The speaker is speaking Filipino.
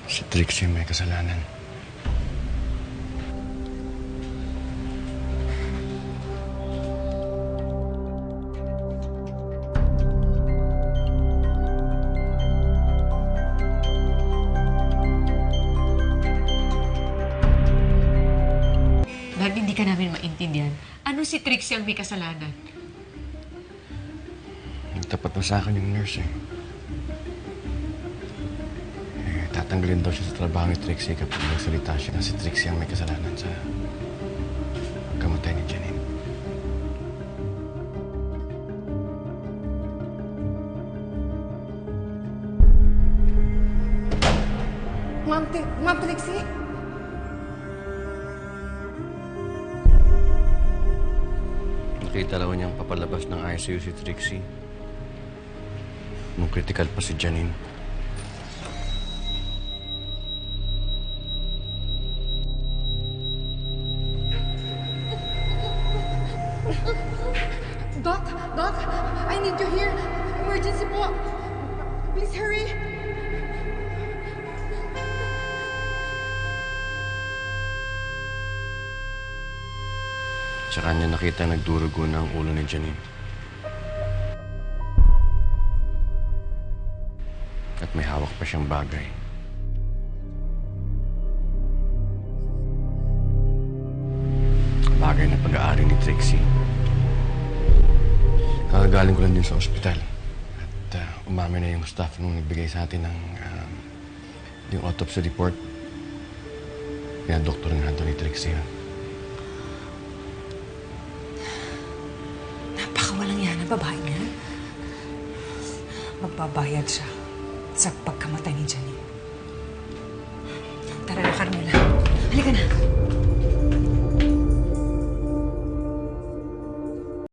Si Trixie may kasalanan. Dahil hindi ka namin maintindihan, ano si Trixie ang may kasalanan? Nagtapat na sa akin yung nurse eh. Tatanggalin daw siya sa trabaho ni Trixie kapag nagsalita siya na si Trixie ang may kasalanan sa kamatay ni Janine. Ma'am Trixie? Nakita daw niyang papalabas ng ICU si Trixie. Nung critical pa si Janine. Doc, I need you here. Emergency po. Please hurry. Tsaka niya nakita nagdurugo na ang ulo ni Janine. At may hawak pa siyang bagay. Bagay na pag-aari ni Trixie. Kakagaling ko lang din sa ospital. At umamin na yung staff nung nagbigay sa atin ng yung autopsy report. Kaya doktor nga doon ni Trixie. Napakawalang yan ang babae niya. Magbabayad siya sa pagkamatay ni Janine. Tara na, Carmela. Halika na.